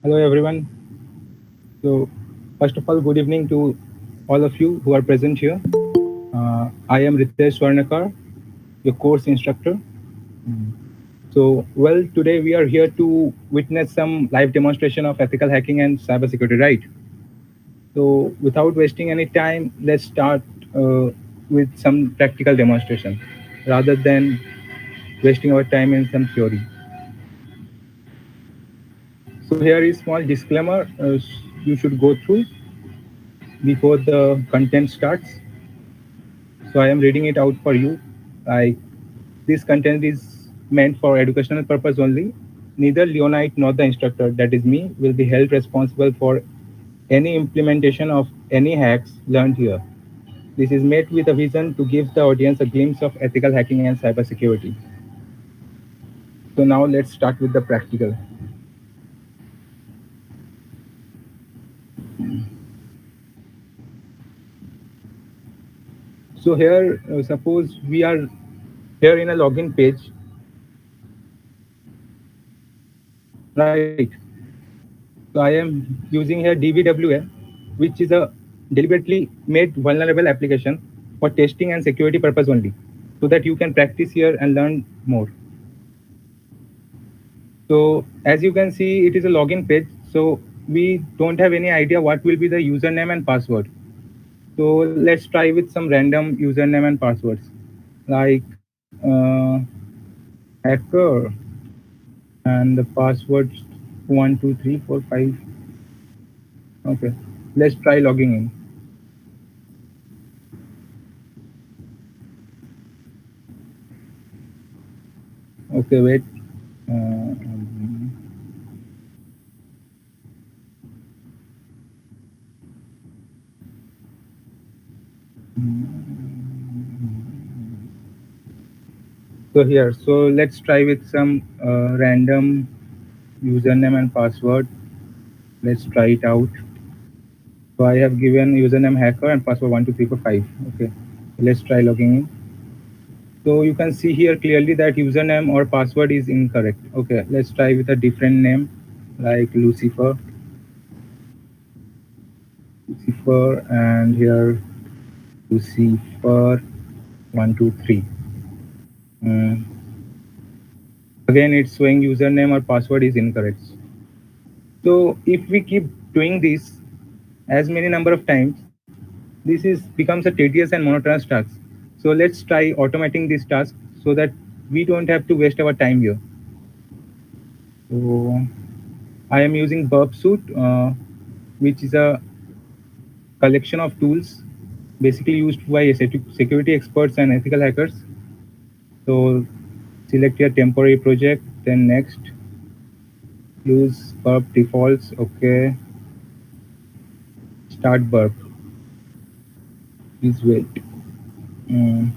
Hello, everyone. So, first of all, good evening to all of you who are present here. I am Ritesh Swarnakar, your course instructor. So, well, today we are here to witness some live demonstration of ethical hacking and cybersecurity, right? So, without wasting any time, let's start with some practical demonstration rather than wasting our time in some theory. So, here is small disclaimer you should go through before the content starts. So I am reading it out for you. Like this content is meant for educational purpose only. Neither Leonite nor the instructor, that is me, will be held responsible for any implementation of any hacks learned here. This is made with a vision to give the audience a glimpse of ethical hacking and cybersecurity. So now let's start with the practical. So here, suppose we are here in a login page, right? So I am using here DBWA, which is a deliberately made vulnerable application for testing and security purpose only, so that you can practice here and learn more. So as you can see, it is a login page. So we don't have any idea what will be the username and password. So let's try with some random username and passwords, like hacker and the password 12345. Okay, let's try logging in. Okay, wait. Um, so here, so let's try with some random username and password. Let's try it out. So I have given username hacker and password 12345. Okay, let's try logging in. So you can see here clearly that username or password is incorrect. Okay, let's try with a different name like Lucifer, and here Lucifer 123. Mm. Again, it's showing username or password is incorrect. So if we keep doing this as many number of times, this is becomes a tedious and monotonous task. So let's try automating this task so that we don't have to waste our time here. So I am using Burp Suite, which is a collection of tools basically used by security experts and ethical hackers. So select your temporary project, then next, use Burp defaults. Okay, start Burp. Please wait. Mm.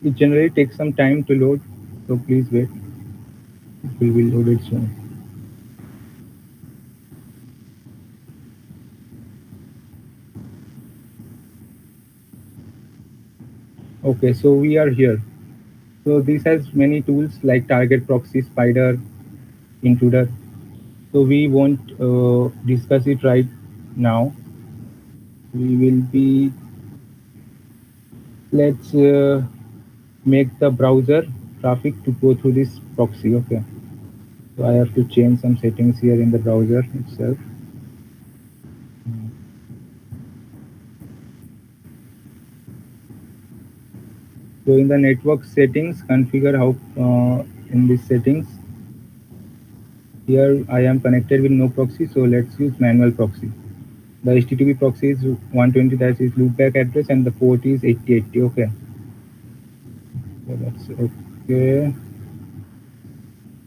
It generally takes some time to load, so please wait. It will be loaded soon. Okay, so we are here. So this has many tools like target proxy, spider, intruder. So we won't discuss it right now. We will be, let's make the browser traffic to go through this proxy. Okay. So I have to change some settings here in the browser itself. So in the network settings, configure how in this settings. Here I am connected with no proxy, so let's use manual proxy. The HTTP proxy is 120, that is loopback address, and the port is 8080. Okay, so that's okay.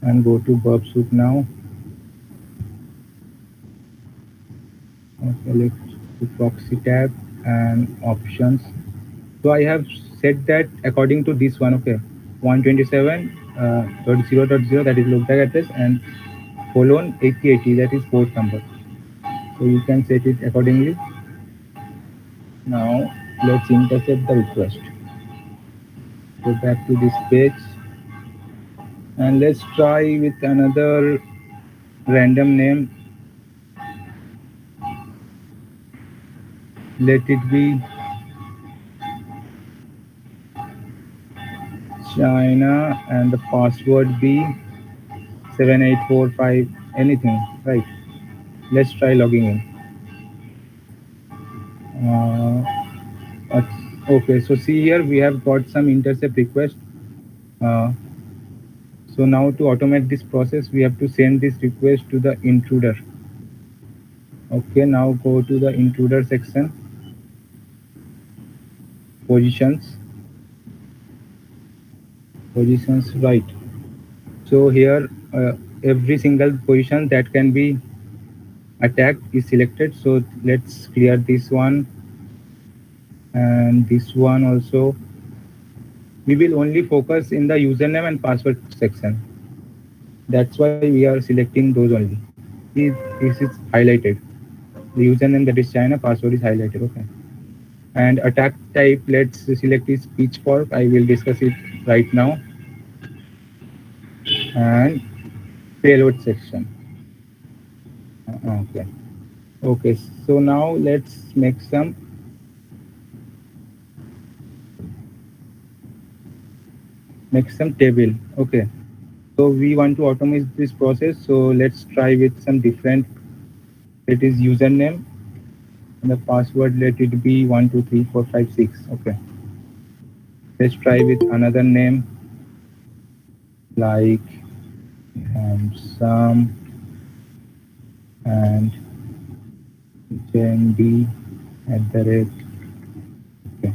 And go to Burp Suite now. Select the proxy tab and options. So I have set that according to this one. Okay, 127.0.0, that is loopback address, and colon 8080, that is port number. So you can set it accordingly. Now let's intercept the request. Go back to this page and let's try with another random name. Let it be China and the password be 7845 anything, right? Let's try logging in. Uh, okay, so see here we have got some intercept request. Uh, so now to automate this process, we have to send this request to the intruder. Okay, now go to the intruder section, positions, positions, right. So here every single position that can be attacked is selected. So let's clear this one and this one also. We will only focus in the username and password section. That's why we are selecting those only. See, this is highlighted. The username that is China, password is highlighted. Okay. And attack type, let's select is pitchfork. I will discuss it right now. And payload section. Okay. Okay. So now let's make some table. Okay. So we want to automate this process. So let's try with some different. It is username and the password. Let it be 123456. Okay. Let's try with another name like some and JND at the rate. Okay.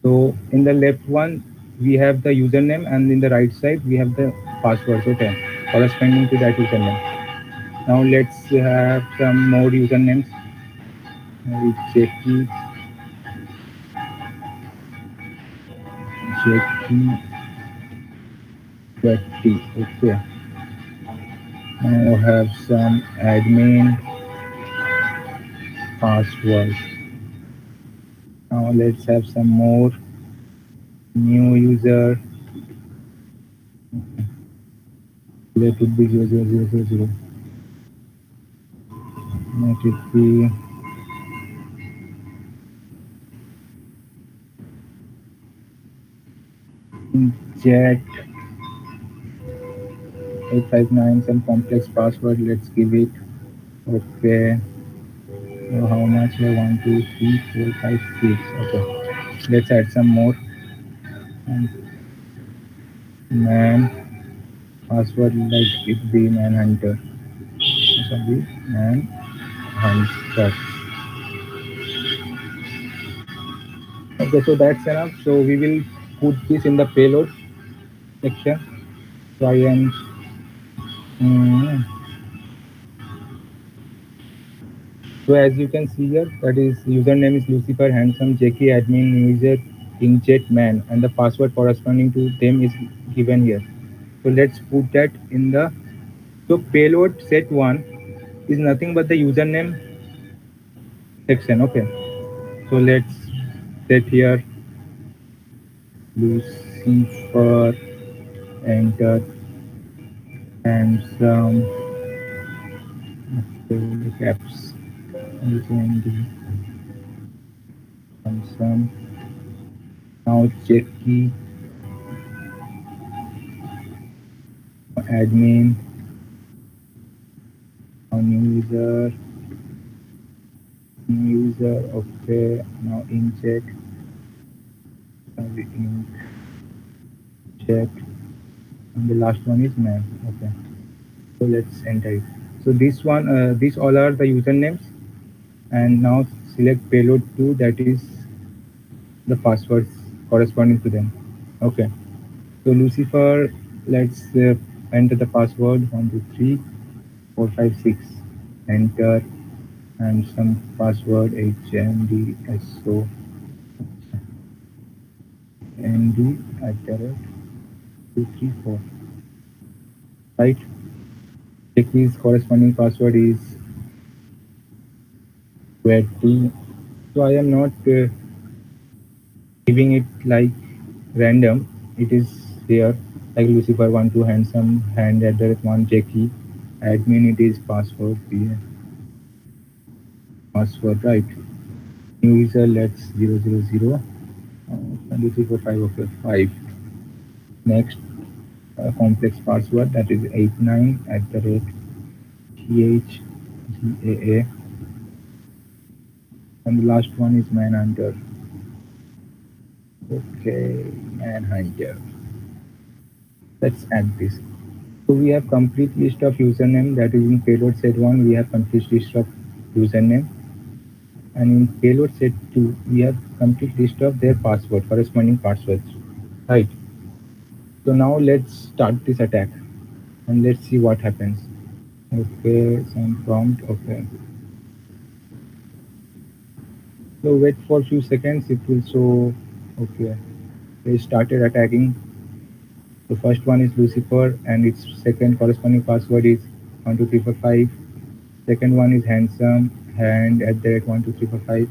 So in the left one we have the username and in the right side we have the passwords. Okay, corresponding to that username. Now let's have some more usernames. Jackie, Jackie 20. Okay. Now have some admin password. Now let's have some more new user. Let it be 00000. Let it be jet 859. Some complex password. Let's give it. Okay. So how much? 1, 2, 3, 4, 5, 6. Okay. Let's add some more. And man password like it be manhunter. Sorry, manhunter. Okay, so that's enough. So we will put this in the payload section. Try and mm, so as you can see here, that is username is Lucifer Handsome Jackie admin user inkjet man and the password corresponding to them is given here. So let's put that in the so payload set one is nothing but the username section. Okay. So let's set here Lucifer enter and some caps and some now check key admin now new user okay now inject ink check and the last one is man. Okay, so let's enter it. So this one these all are the usernames and now select payload 2 that is the passwords corresponding to them. Okay, so Lucifer, let's enter the password 1234556 enter and some password HMDSO ND at the rate 234, right? Jackie's corresponding password is 20. So I am not giving it like random. It is here like Lucifer one two handsome hand at the one Jackie admin. It is password here. Password right. New user let's 000 2345 okay 5. Next complex password that is 89 at the rate THGAA, and the last one is manhunter. Okay, manhunter. Let's add this. So we have complete list of username that is in payload set 1 we have complete list of username, and in payload set 2 we have complete list of their password corresponding passwords, right? So now let's start this attack and let's see what happens. Okay, some prompt. Okay, so wait for a few seconds, it will show. Okay, they started attacking. The first one is Lucifer and its second corresponding password is 12345. Second one is handsome hand at the rate 12345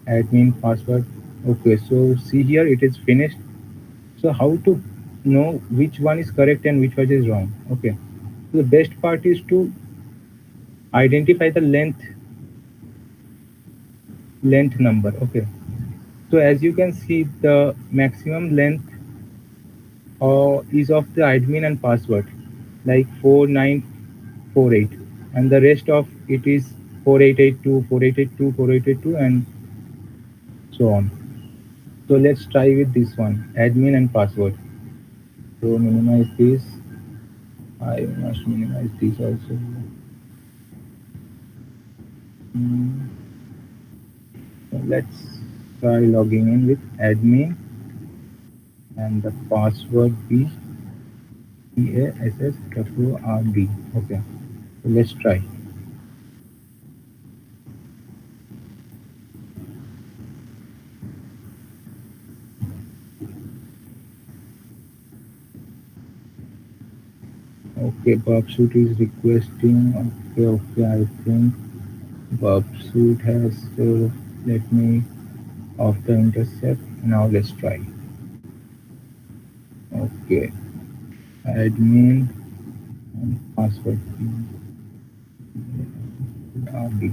admin password. Okay, so see here it is finished. So how to know which one is correct and which one is wrong? Okay, so the best part is to identify the length number. Okay, so as you can see the maximum length is of the admin and password like 4948, and the rest of it is 4882 4882 4882 and so on. So let's try with this one admin and password. So minimize this. I must minimize this also. Mm, so let's try logging in with admin and the password be PASSWRD. Okay, so let's try. Okay, Bobsuit is requesting. Okay, okay, I think Bobsuit has let me off the intercept. Now let's try. Okay, admin and password RD.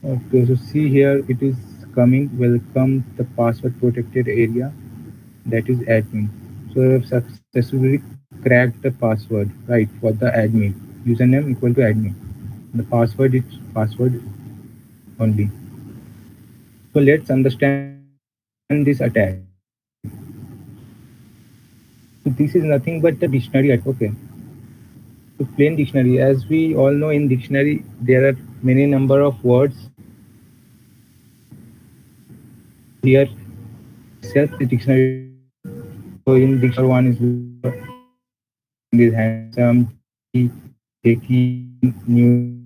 Okay, so see here it is coming. Welcome the password protected area that is admin. So I have successfully cracked the password right for the admin. Username equal to admin. The password is password only. So let's understand this attack. So this is nothing but the dictionary attack. Okay. So plain dictionary. As we all know in dictionary there are many number of words. Here itself the dictionary is there. So in dictionary one is second is handsome, Jackie, Jackie, New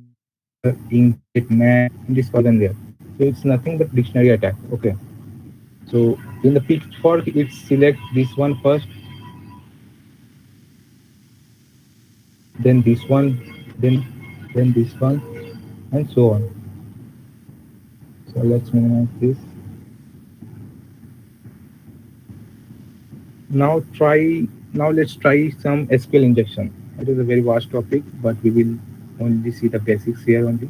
Year, Inkjet, Man. This was there. So it's nothing but dictionary attack. Okay. So in the pitchfork, it select this one first, then this one, then this one, and so on. So let's minimize this. Now try. Now let's try some SQL injection. It is a very vast topic, but we will only see the basics here only.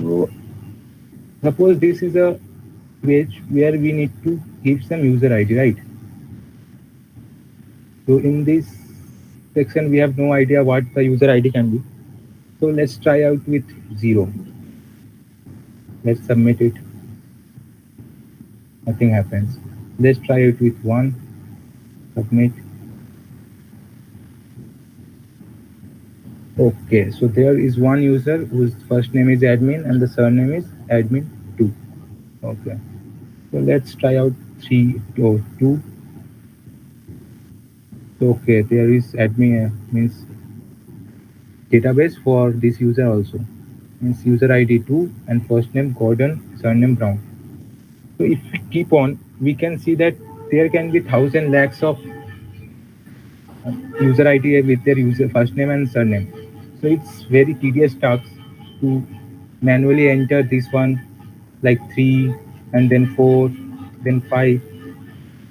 So suppose this is a page where we need to give some user ID, right? So in this section, we have no idea what the user ID can be. So let's try out with 0. Let's submit it. Nothing happens. Let's try it with 1. Submit. Okay, so there is one user whose first name is admin and the surname is admin2. Okay, so let's try out 3 or 2. Okay, there is admin means database for this user also. Means user ID 2 and first name Gordon, surname Brown. So if we keep on we can see that there can be thousand lakhs of user ID with their user first name and surname. So it's very tedious task to manually enter this one like three and then four, then five.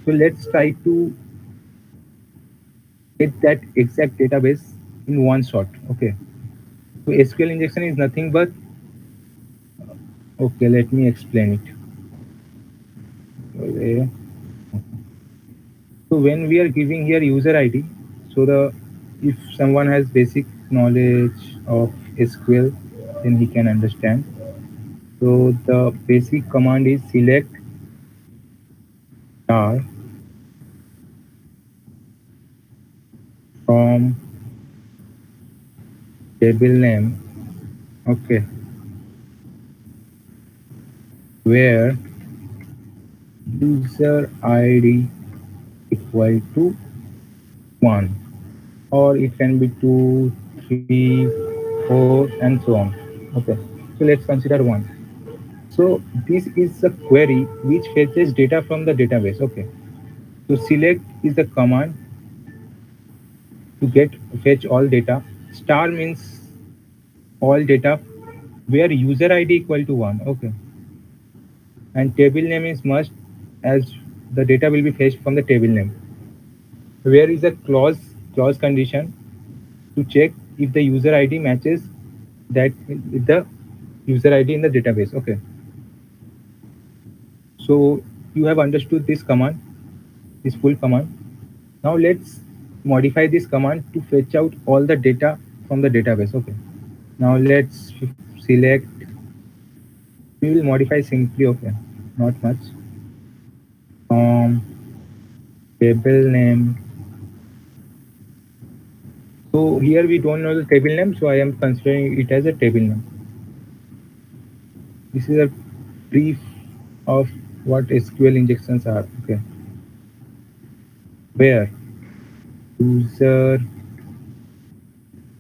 So let's try to get that exact database in one shot. Okay. So SQL injection is nothing but okay. Let me explain it. Okay. So when we are giving here user ID, so the if someone has basic knowledge of SQL, then he can understand. So the basic command is select star from table name. Okay, where user ID equal to one, or it can be two, three, four, and so on. Okay, so let's consider one. So this is a query which fetches data from the database. Okay. So select is the command to get fetch all data. Star means all data where user ID equal to one. Okay. And table name is must as the data will be fetched from the table name. Where is a clause condition to check if the user ID matches that with the user ID in the database. Okay. So you have understood this command, this full command. Now let's modify this command to fetch out all the data from the database. Okay. Now let's select. We will modify simply. Okay. Not much. Table name. So here we don't know the table name, so I am considering it as a table name. This is a brief of what SQL injections are. Okay. Where user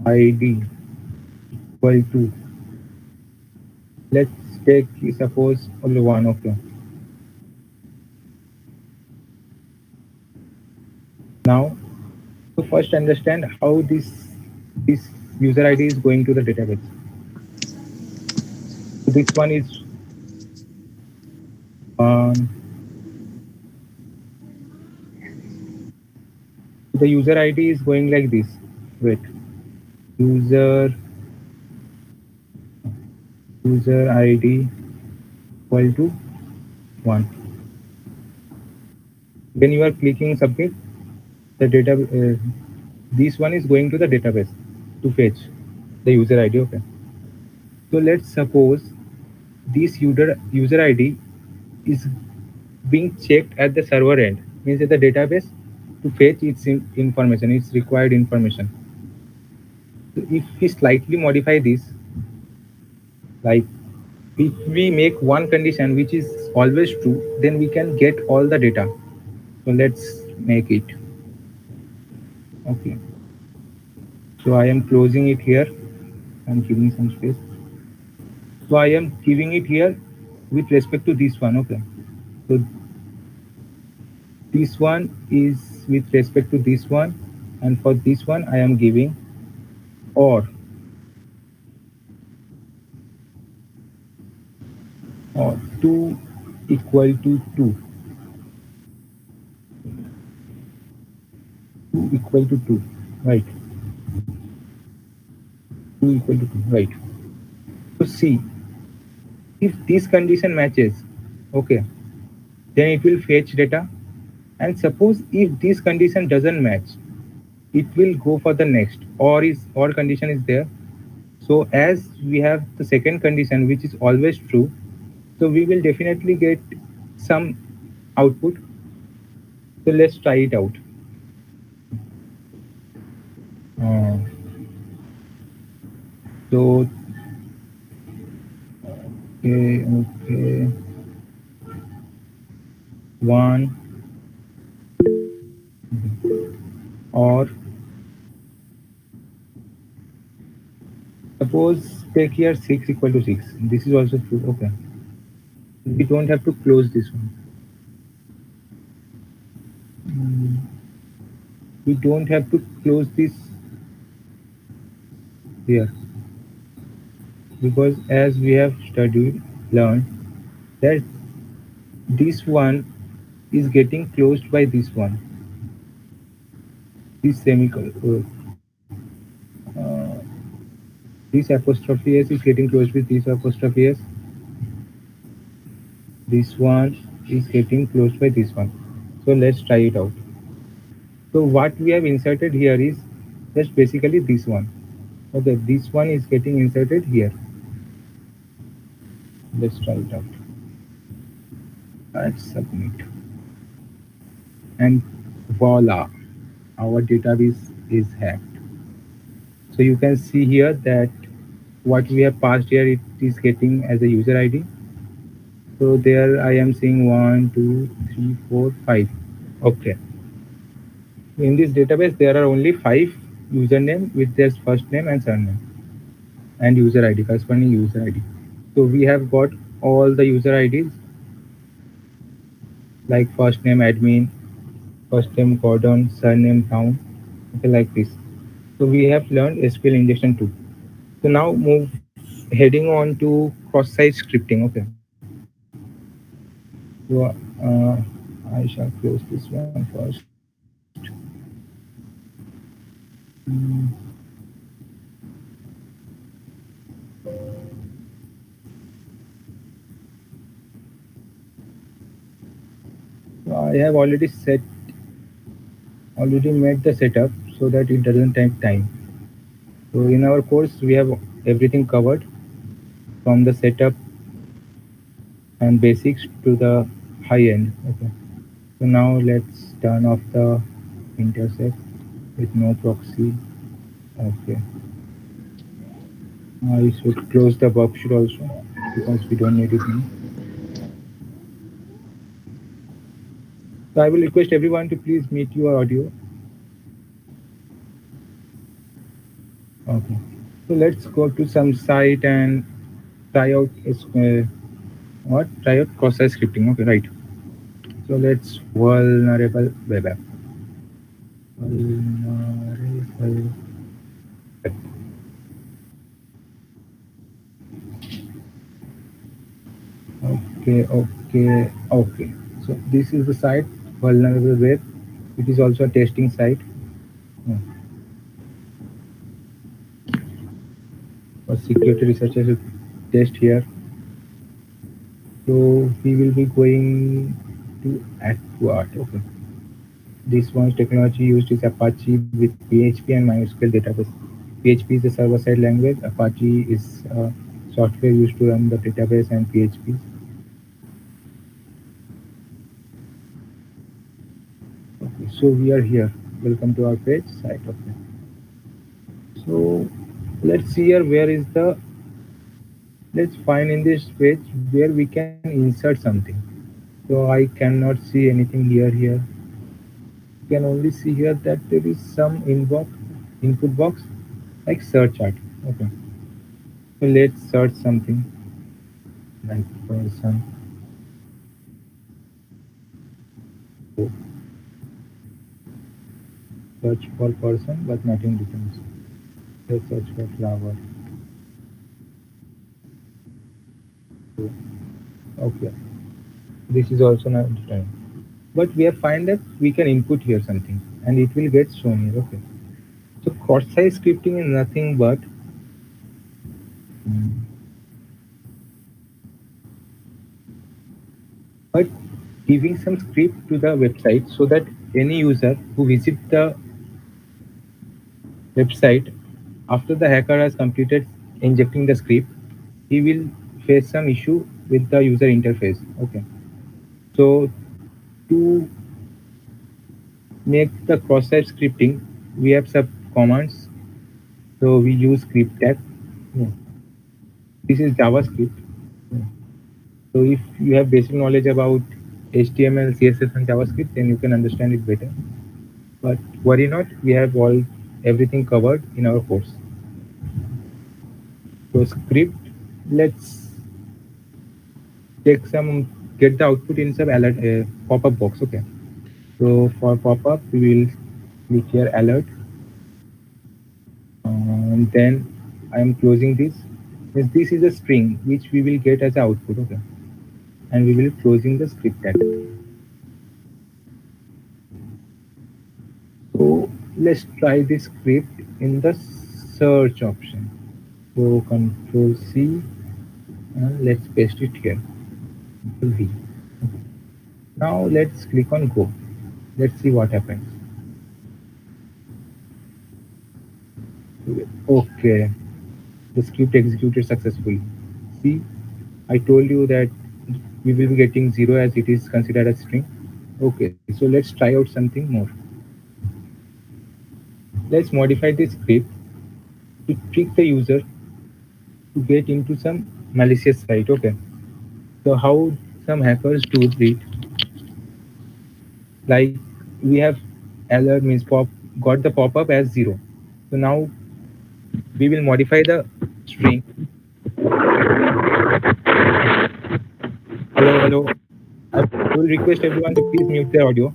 ID equal to, let's take suppose only one. Okay. Now to first understand how this user ID is going to the database. So this one is the user ID is going like this. Wait, user user ID equal to one. When you are clicking submit, the data this one is going to the database to fetch the user ID. Okay. So let's suppose this user ID is being checked at the server end, means at the database to fetch its information, its required information. So if we slightly modify this, like if we make one condition which is always true, then we can get all the data. So let's make it. Okay. So I am closing it here. I'm giving some space. So I am giving it here with respect to this one. Okay. So this one is with respect to this one, and for this one I am giving or 2 equal to 2, 2 equal to 2, right? 2 equal to 2, right? So see, if this condition matches, okay, then it will fetch data. And suppose if this condition doesn't match, it will go for the next, or condition is there. So as we have the second condition which is always true, so we will definitely get some output. So let's try it out. Uh, so okay, one or suppose take here 6 equal to 6. This is also true. Okay, we don't have to close this one. Mm, we don't have to close this here, because as we have studied, learned that this one is getting closed by this one, this semicolon. Uh, this apostrophe s is getting closed with this apostrophe s. This one is getting closed by this one. So let's try it out. So what we have inserted here is just basically this one. Okay, this one is getting inserted here. Let's try it out. Let's submit. And voila, our database is hacked. So you can see here that what we have passed here, it is getting as a user ID. So there I am seeing 1, 2, 3, 4, 5. Okay. In this database, there are only 5 username with their first name and surname and user ID, corresponding user ID. So we have got all the user IDs like first name admin, first name Gordon, surname Brown, okay, like this. So we have learned SQL injection too. So now move heading on to cross-site scripting. Okay. So I shall close this one first. Mm, so I have already made the setup so that it doesn't take time. So in our course we have everything covered from the setup and basics to the high end. Okay. So now let's turn off the intercept with no proxy. Okay. I should close the worksheet also because we don't need it now. So I will request everyone to please mute your audio. Okay. So let's go to some site and try out try out cross-site scripting. Okay, right. So let's vulnerable web app. Vulnerable web. Okay, okay, okay. So this is the site vulnerable web. It is also a testing site. Hmm. For security researchers to test here. So we will be going to Aquart. Okay. This one's technology used is Apache with PHP and MySQL database. PHP is a server-side language. Apache is software used to run the database and PHP. Okay, so we are here. Welcome to our page site. Okay. So let's see here where is the let's find in this page where we can insert something. So I cannot see anything here. You can only see here that there is some input box like search art. Okay. So let's search something like person. So search for person, but nothing returns. Let's search for flower. So, okay. This is also not returning. But we have find that we can input here something and it will get shown here. Okay. So cross-site scripting is nothing but mm, but giving some script to the website so that any user who visit the website after the hacker has completed injecting the script, he will face some issue with the user interface. Okay. So to make the cross-site scripting, we have some commands. So we use script tag. Yeah. This is JavaScript. Yeah. So if you have basic knowledge about HTML, CSS, and JavaScript, then you can understand it better. But worry not, we have all everything covered in our course. So script, let's take some get the output in some alert pop-up box. Okay. So for pop-up, we will click here alert, and then I am closing this. This is a string which we will get as output, okay? And we will closing the script tag. So let's try this script in the search option. So Control C, and let's paste it here. Control V. Now let's click on go. Let's see what happens. Okay, the script executed successfully. See, I told you that we will be getting 0 as it is considered a string. Okay, so let's try out something more. Let's modify this script to trick the user to get into some malicious site. Okay, so how some hackers do it, like we have alert means pop got the pop-up as 0. So now we will modify the string. Hello, hello. I will request everyone to please mute their audio.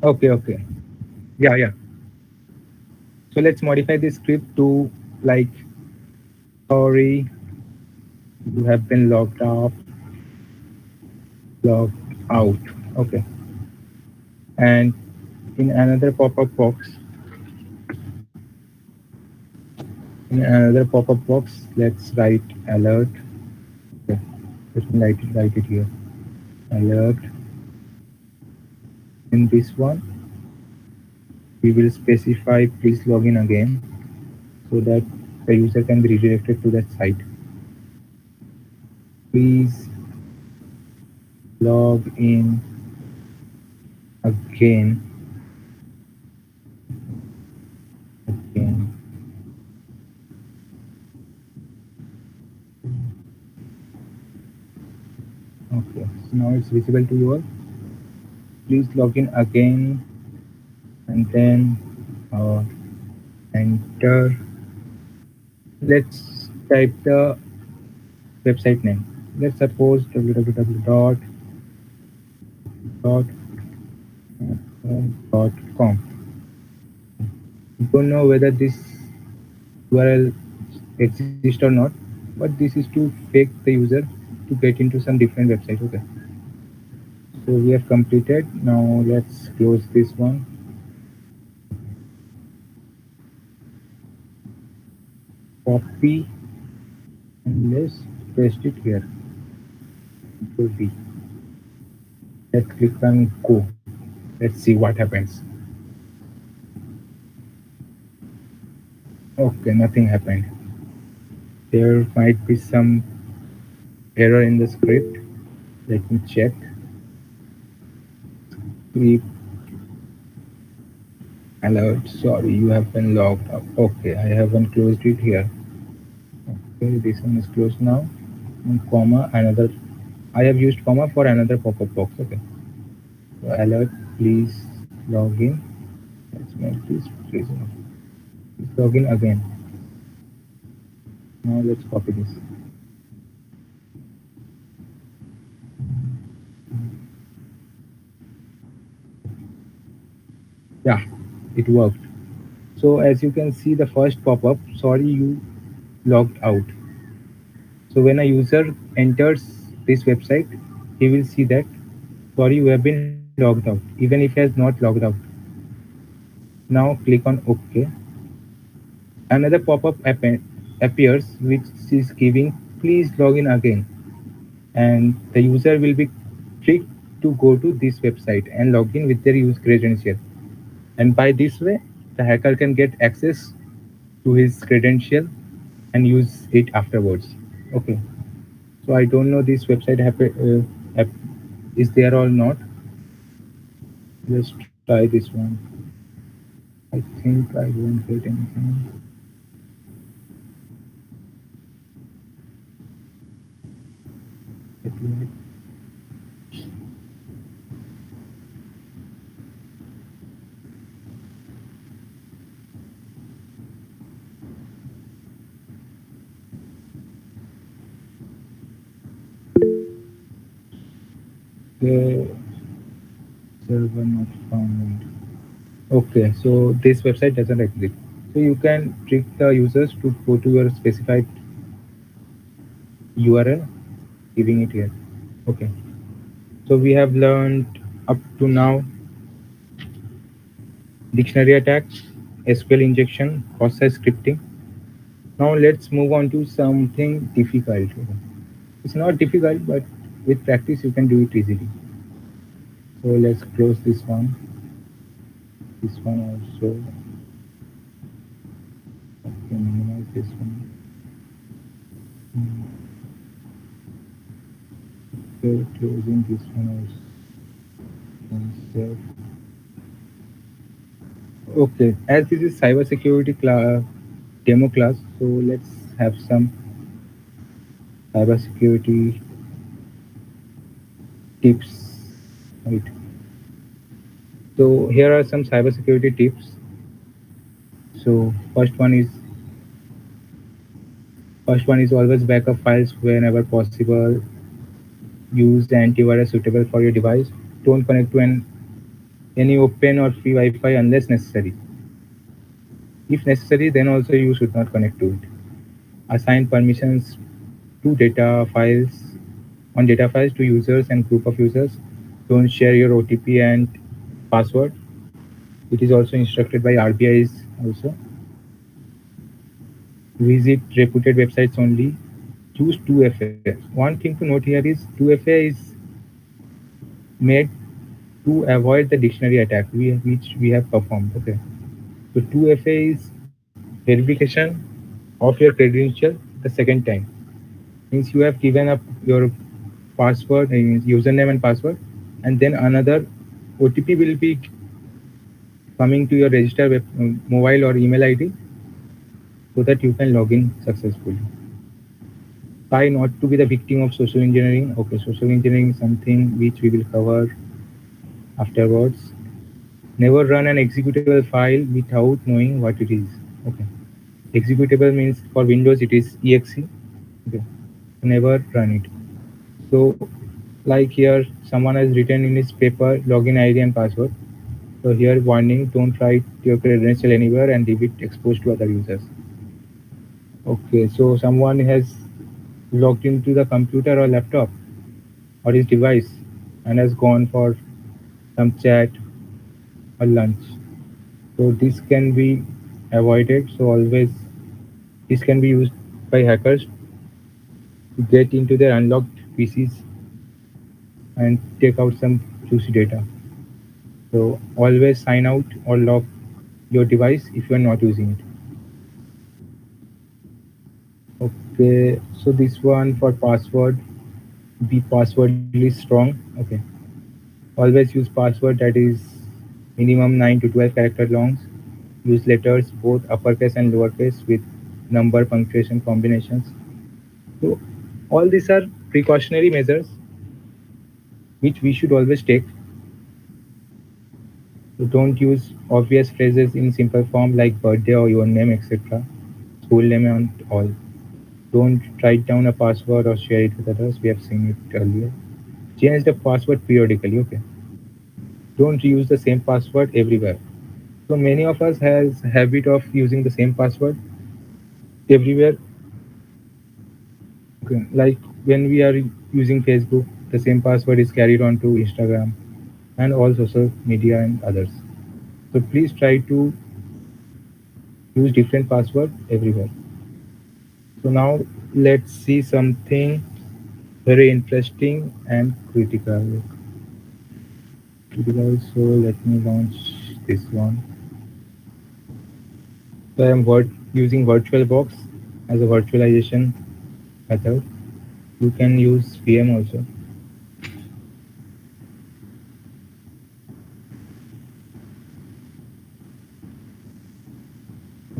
Okay, okay. Yeah, yeah. So let's modify this script to like, sorry, you have been logged off, logged out. Okay. And in another pop-up box, let's write alert. Okay. Let me write it here. Alert. In this one, we will specify please log in again so that the user can be redirected to that site. Please log in again. Again. Okay. So now it's visible to you all. Please log in again, and then enter. Let's type the website name. Let's suppose www.com. Don't know whether this URL exists or not, but this is to fake the user to get into some different website. Okay. So we have completed. Now let's close this one. Copy and let's paste it here. Control V. Let's click on go. Let's see what happens. Okay, nothing happened. There might be some error in the script. Let me check. Script alert. Sorry, you have been logged up. Okay, I haven't closed it here. Okay, this one is closed now. And comma another. I have used comma for another pop-up box. Okay. So alert. Please log in. Let's make this please log in again. Now let's copy this. Yeah, it worked. So as you can see the first pop-up, sorry you logged out. So when a user enters this website, he will see that sorry you have been logged out, even if he has not logged out. Now click on OK. Another pop-up appears which is giving please log in again, and the user will be tricked to go to this website and log in with their use credential. And by this way, the hacker can get access to his credential and use it afterwards. Okay, so I don't know this website app is there or not. Let's try this one. I think I won't get anything. The server not found. Okay, so this website doesn't exist. So you can trick the users to go to your specified URL, giving it here. Okay, so we have learned up to now dictionary attacks, SQL injection, cross-site scripting. Now let's move on to something difficult. It's not difficult, but with practice you can do it easily. So let's close this one. This one also. Okay, minimize this one. Mm, okay, closing this one also. Save. Okay, as this is cybersecurity demo class, so let's have some cybersecurity tips. Right. So here are some cybersecurity tips. So first one is always backup files whenever possible. Use the antivirus suitable for your device. Don't connect to any open or free Wi-Fi unless necessary. If necessary, then also you should not connect to it. Assign permissions to data files data files to users and group of users. Don't share your OTP and password. It is also instructed by RBI's also. Visit reputed websites only. Choose 2FA. One thing to note here is 2FA is made to avoid the dictionary attack which we have performed. Okay. So 2FA is verification of your credential the second time. Means you have given up your password, username and password, and then another OTP will be coming to your registered mobile or email ID so that you can log in successfully. Try not to be the victim of social engineering. Okay, social engineering is something which we will cover afterwards. Never run an executable file without knowing what it is. Okay. Executable means for Windows it is exe. Okay. Never run it. So, like here, someone has written in his paper login ID and password. So here, warning: don't write your credential anywhere and leave it exposed to other users. Okay, so someone has logged into the computer or laptop or his device and has gone for some chat or lunch. So this can be avoided. So always this can be used by hackers to get into their unlocked PCs and take out some juicy data. So always sign out or lock your device if you are not using it. Okay, so this one for password, be passwordly strong. Okay, always use password that is minimum 9 to 12 character long. Use letters both uppercase and lowercase with number punctuation combinations. So all these are precautionary measures which we should always take. So don't use obvious phrases in simple form like birthday or your name, etc. School name and all. Don't write down a password or share it with others. We have seen it earlier. Change the password periodically. Okay. Don't use the same password everywhere. So many of us has habit of using the same password everywhere. Okay. Like when we are using Facebook, the same password is carried on to Instagram and all social media and others. So please try to use different password everywhere. So now let's see something very interesting and critical. So let me launch this one. So I am using VirtualBox as a virtualization method. You can use VM also.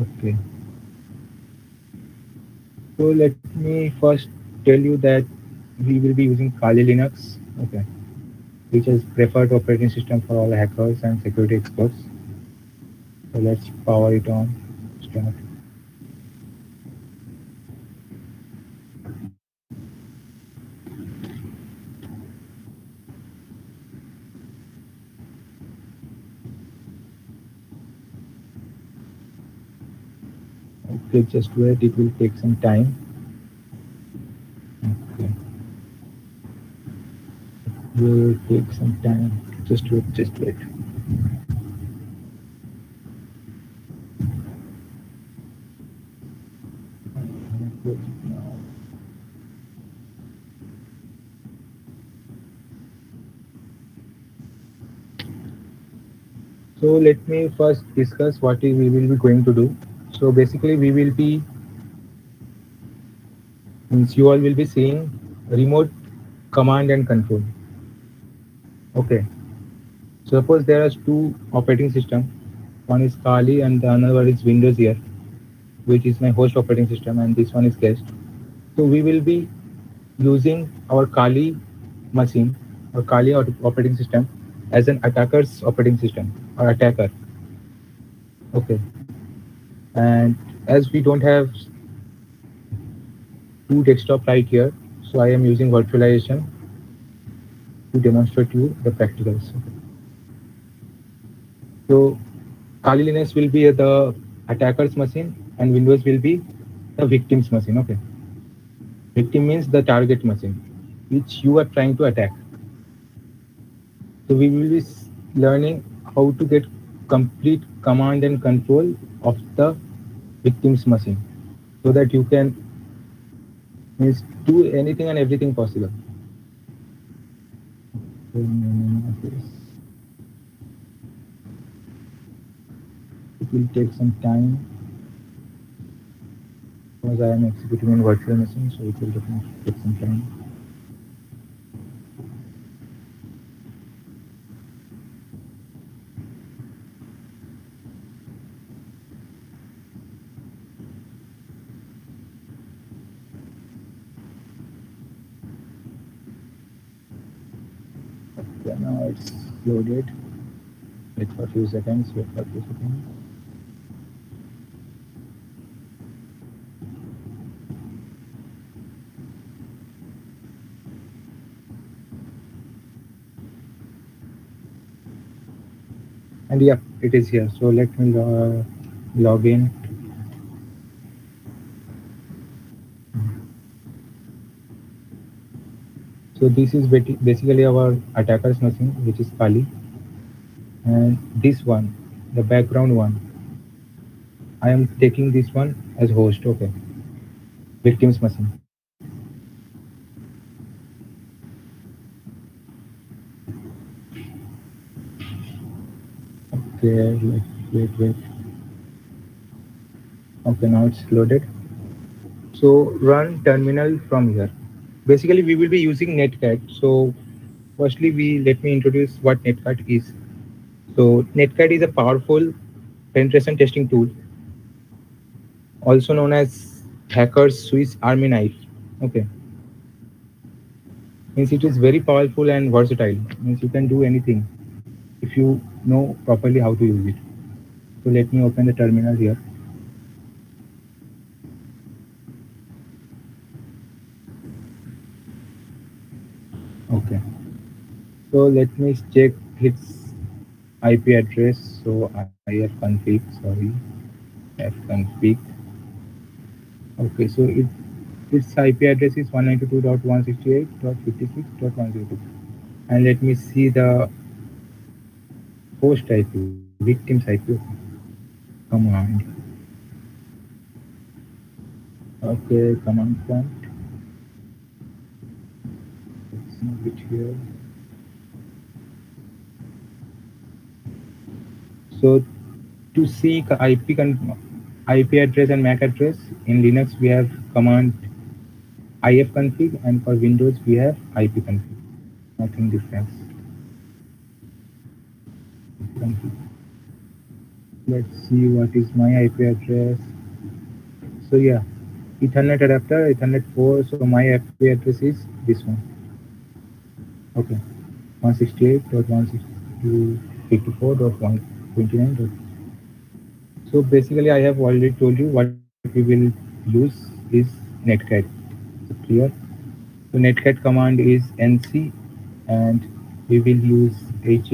Okay. So let me first tell you that we will be using Kali Linux. Okay. Which is preferred operating system for all hackers and security experts. So let's power it on. Start. Okay, just wait. It will take some time. Okay, will take some time. Just wait. Just wait. So let me first discuss what we will be going to do. So basically, we will be means you all will be seeing remote command and control. Okay. So suppose there are two operating system. One is Kali and the another is Windows here, which is my host operating system, and this one is guest. So we will be using our Kali machine or Kali operating system as an attacker's operating system or attacker. Okay. And as we don't have two desktop right here, so I am using virtualization to demonstrate you the practicals. So Kali Linux will be the attacker's machine and Windows will be the victim's machine. Okay. Victim means the target machine which you are trying to attack. So we will be learning how to get complete command and control of the victim's machine so that you can means do anything and everything possible. It will take some time because I am executing in virtual machine, so it will definitely take some time. Okay, now it's loaded. Wait for a few seconds. Wait for a few seconds. And yeah, it is here. So let me log in. So this is basically our attacker's machine, which is Kali, and this one, the background one, I am taking this one as host. Okay, victim's machine. Okay, wait. Okay, now it's loaded. So run terminal from here. Basically, we will be using Netcat. So firstly, we let me introduce what Netcat is. So Netcat is a powerful penetration testing tool, also known as hacker's Swiss Army knife. Okay, means it is very powerful and versatile. Means you can do anything if you know properly how to use it. So let me open the terminal here. Okay. So let me check its IP address. So ifconfig, sorry, fconfig. Okay, so its IP address is 192.168.56.102. And let me see the host IP, victim's IP. Command. Okay, command prompt. Let's move it here. So to seek IP address and MAC address in Linux, we have command ifconfig, and for Windows we have ipconfig. Nothing difference. Config. Let's see what is my IP address. So yeah, Ethernet adapter Ethernet 4. So my IP address is this one. Okay, 168.162.54.129. So basically, I have already told you what we will use is netcat. So clear. So netcat command is nc, and we will use help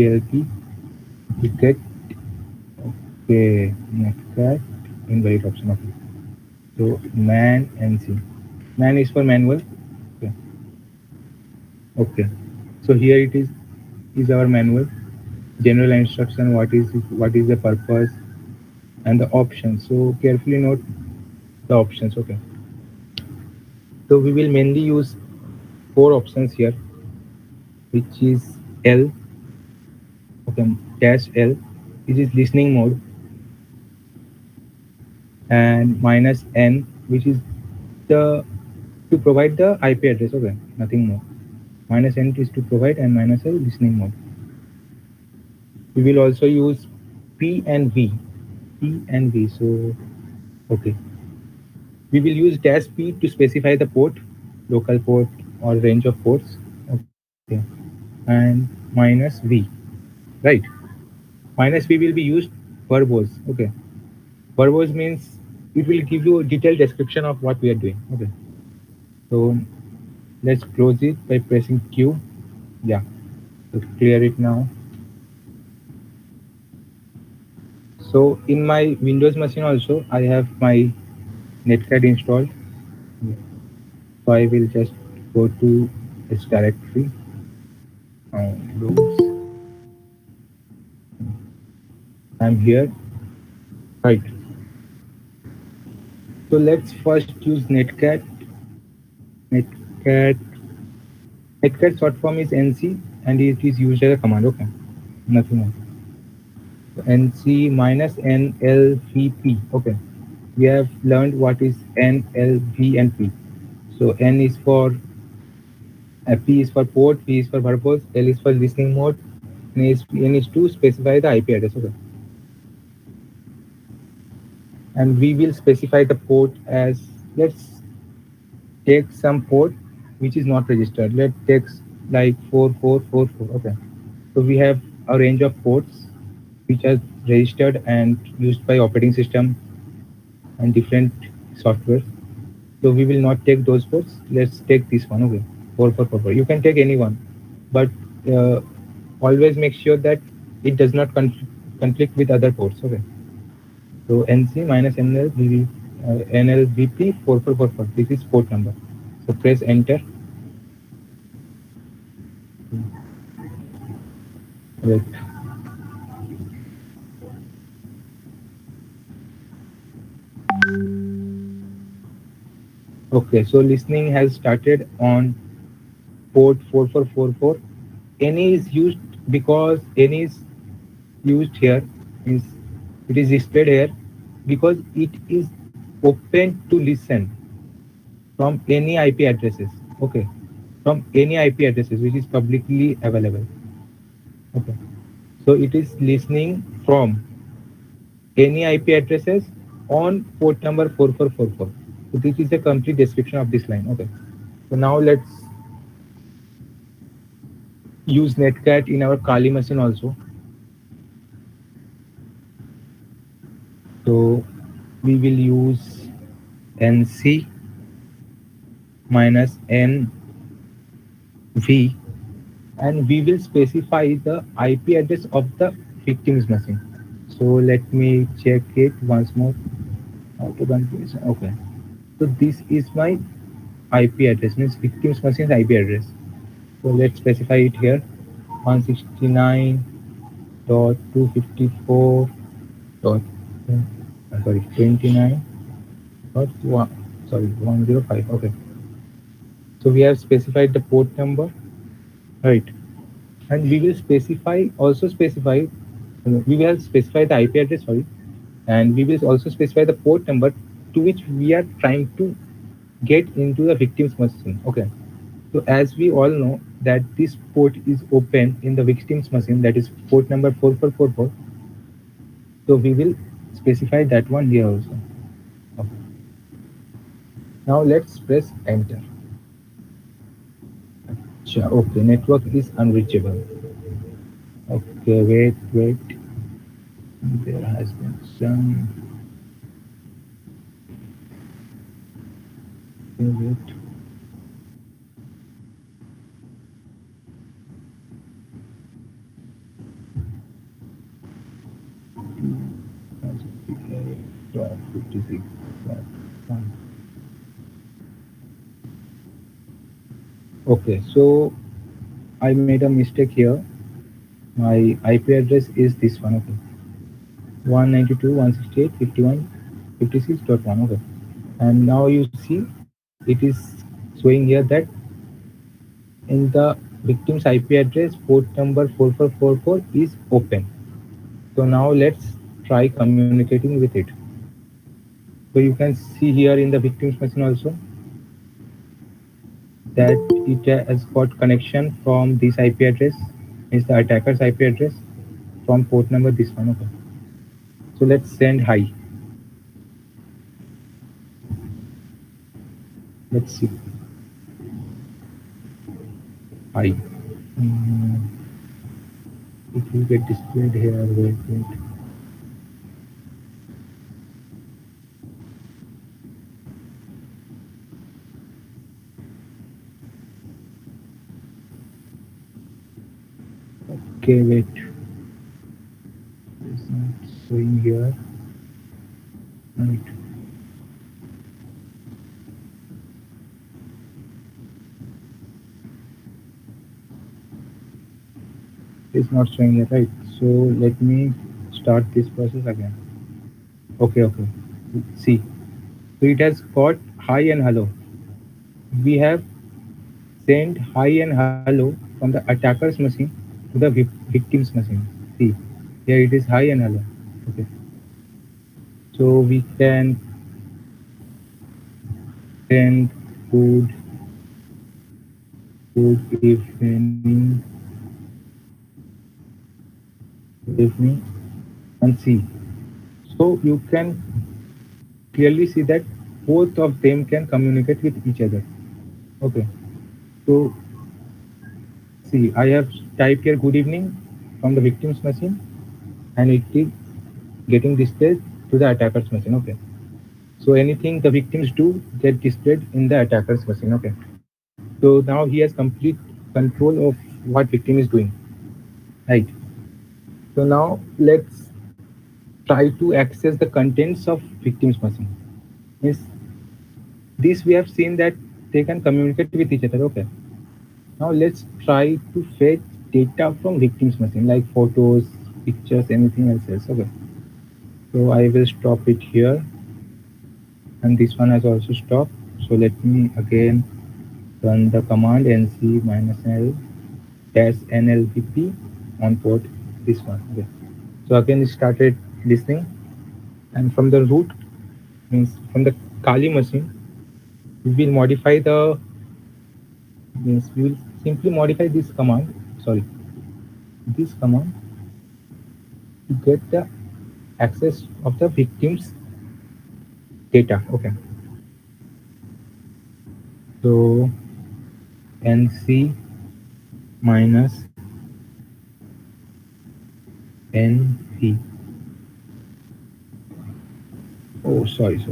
to get okay netcat invalid option. Okay. So man NC. Man is for manual. Okay. Okay. So here it is our manual. General instruction. What is the purpose and the options. So carefully note the options. Okay. So we will mainly use four options here, which is L. Okay. Dash L, which is listening mode, and minus N, which is the to provide the IP address. Okay. Nothing more. Minus N is to provide, and minus L listening mode. We will also use P and V. P and V. So okay. We will use dash P to specify the port, local port or range of ports. Okay. And minus V. Right. Minus V will be used verbose. Okay. Verbose means it will give you a detailed description of what we are doing. Okay. So let's close it by pressing Q. Yeah. So clear it now. So in my Windows machine also, I have my Netcat installed. So I will just go to its directory. Rooms. I'm here. Right. So let's first use Netcat. Netcat. Netcat short form is NC and it is used as a command. Okay. Nothing else. So NC minus NLVP. Okay. We have learned what is NLV and P. So N is for P is for port, P is for purpose, L is for listening mode, N is to specify the IP address. Okay. And we will specify the port as, let's take some port which is not registered. Let's take like 4444. Okay. So we have a range of ports which are registered and used by operating system and different software. So we will not take those ports. Let's take this one. Okay. 4444. You can take any one, but uh, always make sure that it does not conflict with other ports. Okay. So NC minus NLVP 4444. This is port number. So press enter. Right. Okay. So listening has started on port 4444. Any is used because any is used here, means it is displayed here because it is open to listen from any IP addresses. Okay. From any IP addresses which is publicly available. Okay. So it is listening from any IP addresses on port number 4444. So this is a complete description of this line. Okay. So now let's use Netcat in our Kali machine also. So we will use NC minus NV, and we will specify the IP address of the victim's machine. So let me check it once more. Auto configuration. Okay. So this is my IP address, means victim's machine's IP address. So let's specify it here. 169.254. Sorry, 29.1. Sorry, 105. Okay. So we have specified the port number, right? And we will specify, we will specify the IP address, sorry, and we will also specify the port number to which we are trying to get into the victim's machine. Okay. So as we all know that this port is open in the victim's machine, that is port number 4444. So we will specify that one here also. Okay. Now let's press enter. Sure. Okay, network is unreachable. Okay, wait. There has been some. Okay, wait. .56. One. Okay, so I made a mistake here. My IP address is this one. Okay, 192.168.51.56.1. Okay, and now you see it is showing here that in the victim's IP address, port number 4444 is open. So now let's try communicating with it. So you can see here in the victim's machine also that it has got connection from this IP address, is the attacker's IP address from port number this one. Okay. So let's send hi. Let's see. Hi. Mm, it will get displayed here. Wait, wait. Okay, wait. It's not showing here. Right. It's not showing here, right? So let me start this process again. Okay, okay. See. So it has got hi and hello. We have sent hi and hello from the attacker's machine to the victim's machine. See, here it is hi and hello. Okay. So we can send good, good evening, good evening, and see. So you can clearly see that both of them can communicate with each other. Okay. So see, I have typed here good evening from the victim's machine, and it is getting displayed to the attacker's machine. Okay. So anything the victims do get displayed in the attacker's machine. Okay. So now he has complete control of what victim is doing. Right. So now let's try to access the contents of victim's machine. Yes. This we have seen that they can communicate with each other. Okay. Now let's try to fetch data from victim's machine like photos, pictures, anything else. Okay. So I will stop it here, and this one has also stopped. So let me again run the command nc -l dash nlvp on port this one. Okay. So again it started listening, and from the root means from the Kali machine we will modify the means we will simply modify this command, sorry, this command to get the access of the victim's data. Okay. So nc minus nv. Oh, sorry.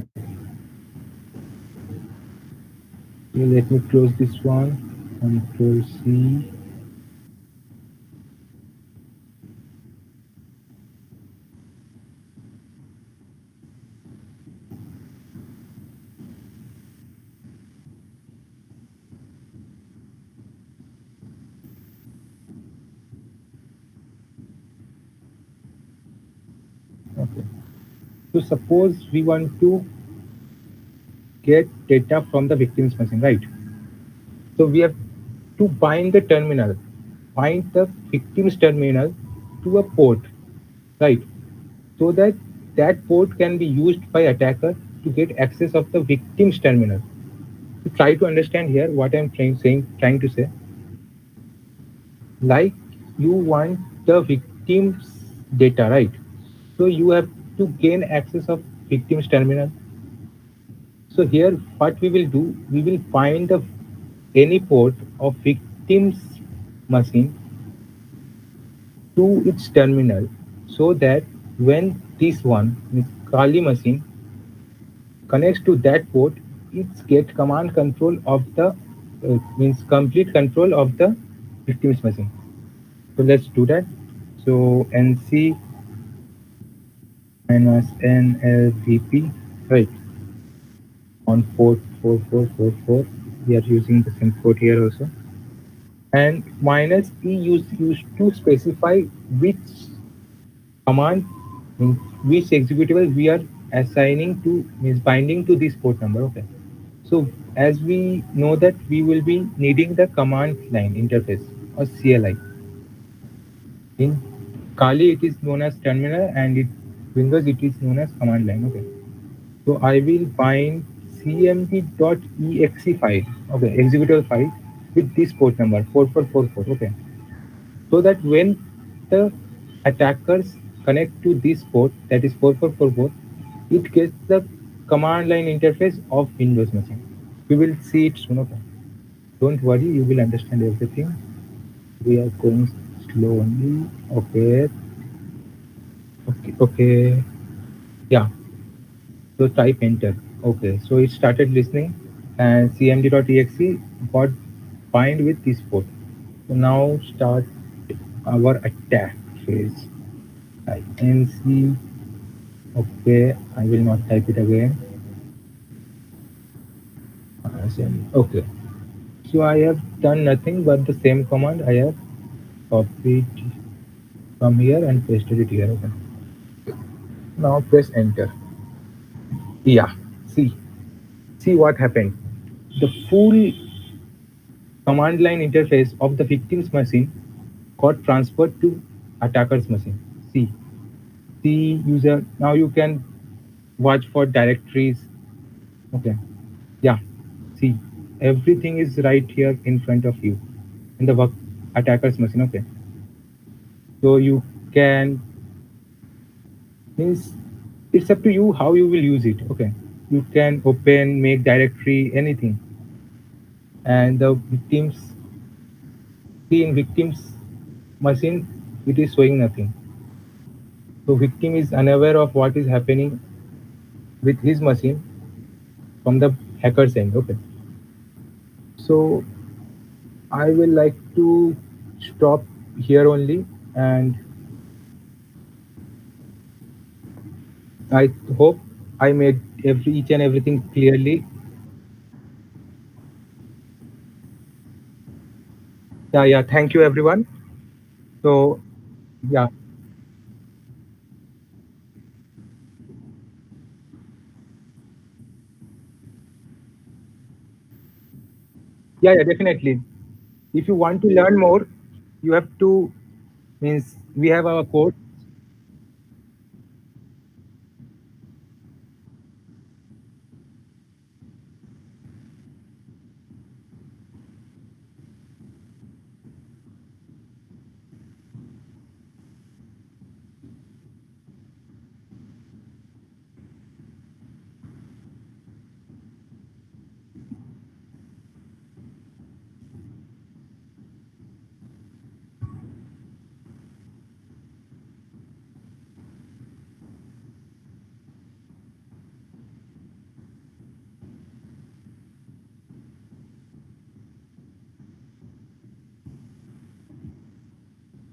Let me close this one. Control C. Okay. So suppose we want to get data from the victim's machine, right? So we have to bind the victim's terminal to a port, right? So that that port can be used by attacker to get access of the victim's terminal. To try to understand here what I'm trying to say, like you want the victim's data, right? So you have to gain access of victim's terminal. So here what we will do, we will find the any port of victim's machine to its terminal, so that when this one, this Kali machine, connects to that port, it gets command control of the means complete control of the victim's machine. So let's do that. So nc minus nlvp, right? on port 4444. We are using the same port here also. And minus E used to specify which command, means which executable we are assigning to, means binding to this port number. Okay. So as we know that we will be needing the command line interface or CLI. In Kali it is known as terminal, and in Windows it is known as command line. Okay. So I will bind cmd.exe file, okay, executable file with this port number 4444, okay. So that when the attackers connect to this port, that is 4444, it gets the command line interface of Windows machine. We will see it soon, okay. Don't worry, you will understand everything. We are going slowly, okay, okay. Yeah, so type enter. Okay, so it started listening and cmd.exe got bind with this port. So now start our attack phase. Type nc. Okay, I will not type it again. Okay, so I have done nothing but the same command. I have copied from here and pasted it here. Okay, now press enter. Yeah, see, see what happened. The full command line interface of the victim's machine got transferred to attacker's machine. See, see user, now you can watch for directories. Okay, yeah, see, everything is right here in front of you in the work attacker's machine. Okay, so you can, means it's up to you how you will use it. Okay, you can open, make directory, anything. And the victims, see, in victims machine it is showing nothing. So victim is unaware of what is happening with his machine from the hacker's end. Okay. So I will like to stop here only, and I hope I made each and everything clearly. Yeah, yeah. Thank you, everyone. So yeah, yeah, yeah. Definitely. If you want to learn more, you have to, means we have our code.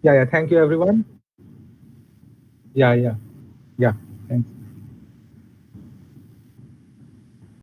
Yeah, yeah. Thank you, everyone. Yeah, yeah, yeah. Thanks.